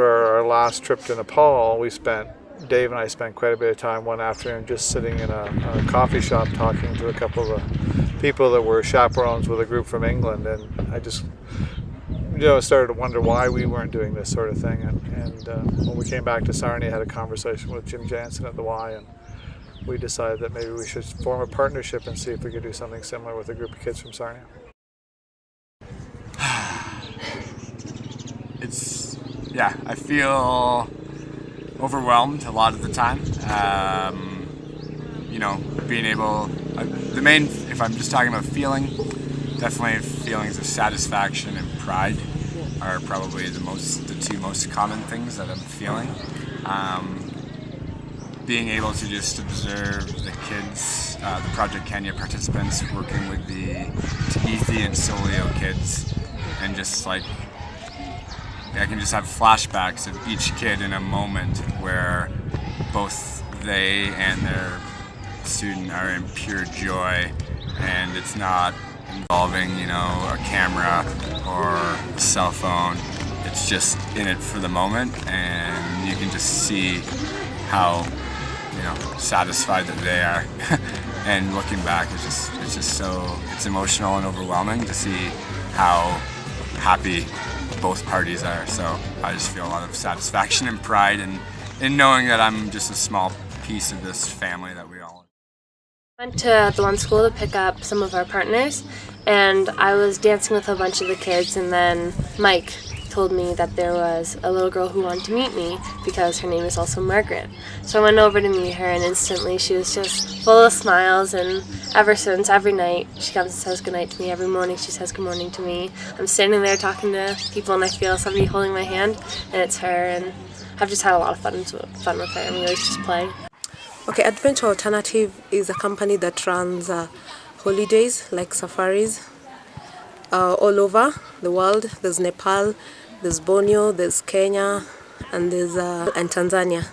after our last trip to Nepal, Dave and I spent quite a bit of time one afternoon just sitting in a coffee shop talking to a couple of people that were chaperones with a group from England, and I just started to wonder why we weren't doing this sort of thing. And when we came back to Sarnia, I had a conversation with Jim Jansen at the Y, and we decided that maybe we should form a partnership and see if we could do something similar with a group of kids from Sarnia. I feel overwhelmed a lot of the time. Being able, if I'm just talking about feeling, definitely feelings of satisfaction and pride are probably the two most common things that I'm feeling. Being able to just observe the kids, the Project Kenya participants working with the Tagithi and Solio kids, and just like, I can just have flashbacks of each kid in a moment where both they and their student are in pure joy, and it's not involving, a camera or a cell phone. It's just in it for the moment, and you can just see how, satisfied that they are. And looking back, it's emotional and overwhelming to see how happy both parties are. So I just feel a lot of satisfaction and pride in knowing that I'm just a small piece of this family that we all are. I went to the one school to pick up some of our partners, and I was dancing with a bunch of the kids, and then Mike told me that there was a little girl who wanted to meet me because her name is also Margaret. So I went over to meet her, and instantly she was just full of smiles, and ever since, every night she comes and says goodnight to me. Every morning she says good morning to me. I'm standing there talking to people, and I feel somebody holding my hand, and it's her, and I've just had a lot of fun with her, and we always just play. Okay, Adventure Alternative is a company that runs holidays like safaris all over the world. There's Nepal, there's Borneo, there's Kenya, and there's and Tanzania.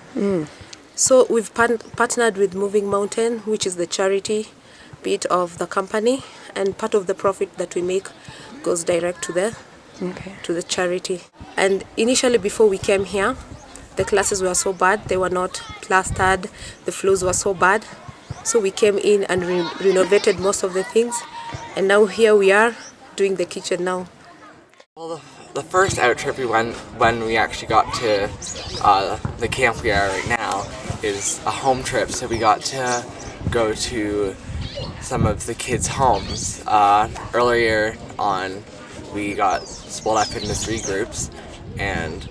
So we've partnered with Moving Mountain, which is the charity bit of the company, and part of the profit that we make goes direct to the charity. And initially, before we came here, the classes were so bad, they were not plastered, the floors were so bad. So we came in and renovated most of the things, and now here we are doing the kitchen now. Well, the first out trip we went when we actually got to the camp we are right now is a home trip, so we got to go to some of the kids' homes. Earlier on, we got split up into 3 groups, and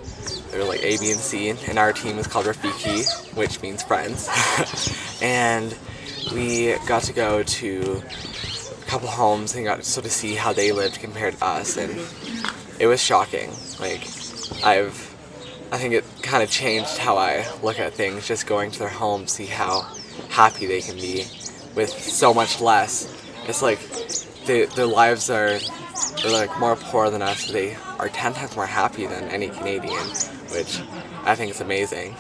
there were like A, B, and C, and our team is called Rafiki, which means friends. And we got to go to a couple homes and got to sort of see how they lived compared to us, and it was shocking. Like, I think it kind of changed how I look at things, just going to their homes, see how happy they can be with so much less. It's like their lives are like more poor than us, so they are 10 times more happy than any Canadian, which I think is amazing.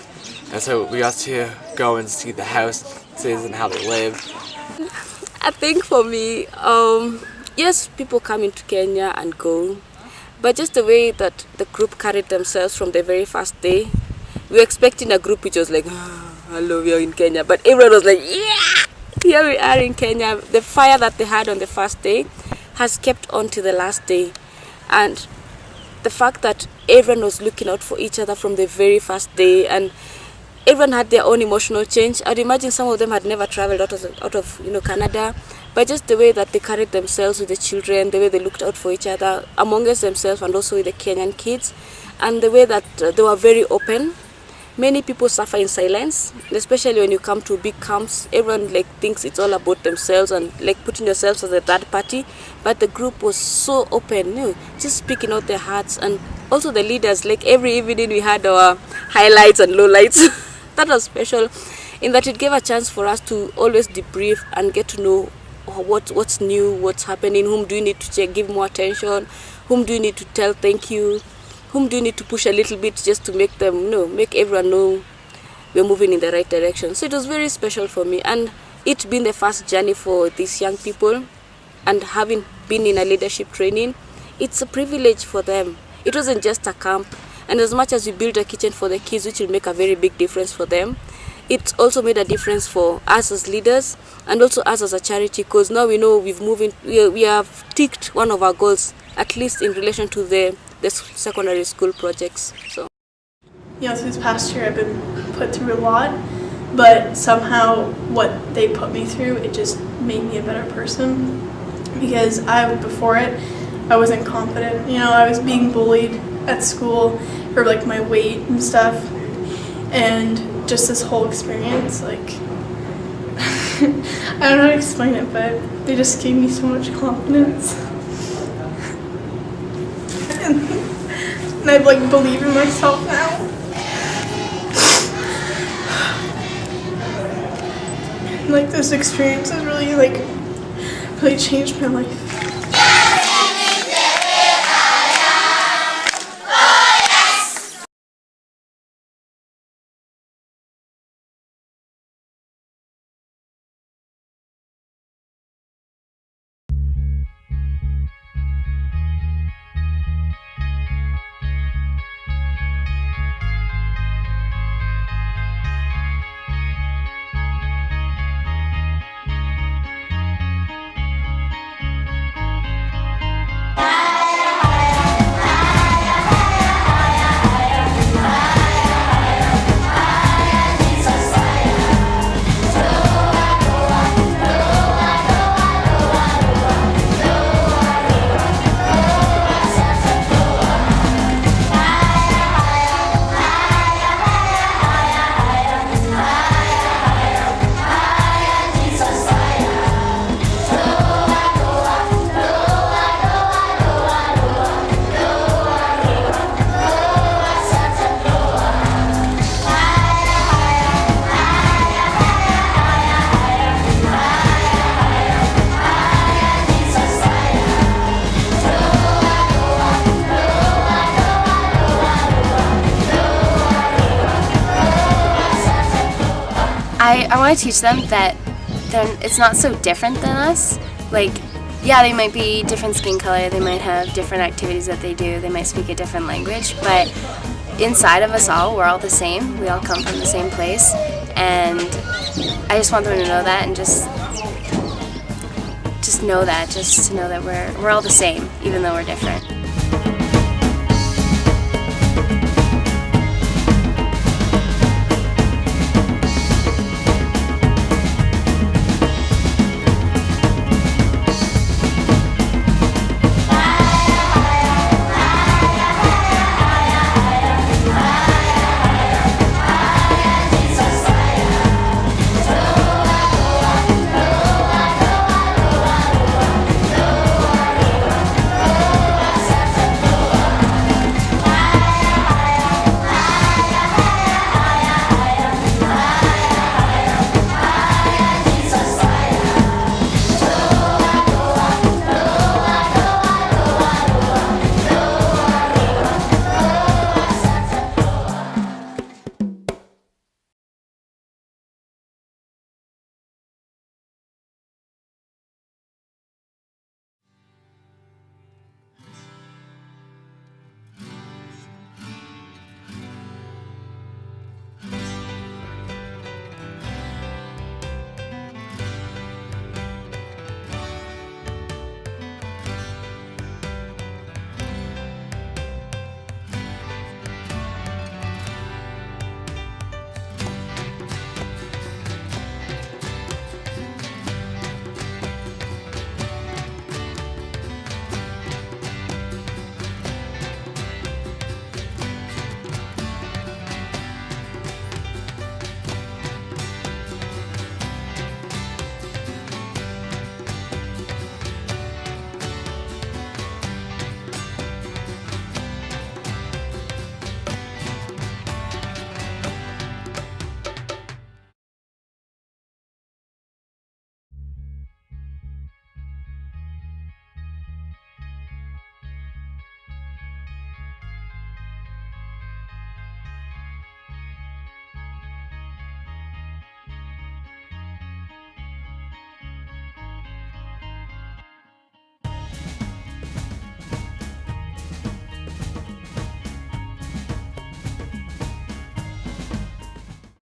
And so we got to go and see the houses and how they live. I think for me, yes, people come into Kenya and go, but just the way that the group carried themselves from the very first day, we were expecting a group which was like, hello, we are in Kenya, but everyone was like, yeah, here we are in Kenya. The fire that they had on the first day has kept on to the last day, and the fact that everyone was looking out for each other from the very first day, and everyone had their own emotional change. I'd imagine some of them had never traveled out of Canada, but just the way that they carried themselves with the children, the way they looked out for each other amongst themselves and also with the Kenyan kids, and the way that they were very open. Many people suffer in silence, especially when you come to big camps. Everyone thinks it's all about themselves and putting yourselves as a third party. But the group was so open, just speaking out their hearts. And also the leaders, every evening we had our highlights and lowlights. That was special in that it gave a chance for us to always debrief and get to know what's new, what's happening, whom do you need to give more attention, whom do you need to tell thank you, whom do you need to push a little bit just to make them make everyone know we're moving in the right direction. So it was very special for me, and it being the first journey for these young people and having been in a leadership training, it's a privilege for them. It wasn't just a camp, And as much as we build a kitchen for the kids, which will make a very big difference for them, it's also made a difference for us as leaders and also us as a charity, because now we know we have ticked one of our goals, at least in relation to the secondary school projects. So, this past year I've been put through a lot, but somehow what they put me through, it just made me a better person, because before it I wasn't confident. I was being bullied at school for like my weight and stuff, and just this whole experience, like I don't know how to explain it, but they just gave me so much confidence. And I like believe in myself now. Like this experience has really changed my life. I want to teach them that it's not so different than us. Like, yeah, they might be different skin color, they might have different activities that they do, they might speak a different language, but inside of us all, we're all the same. We all come from the same place, and I just want them to know that, and just to know that we're all the same, even though we're different.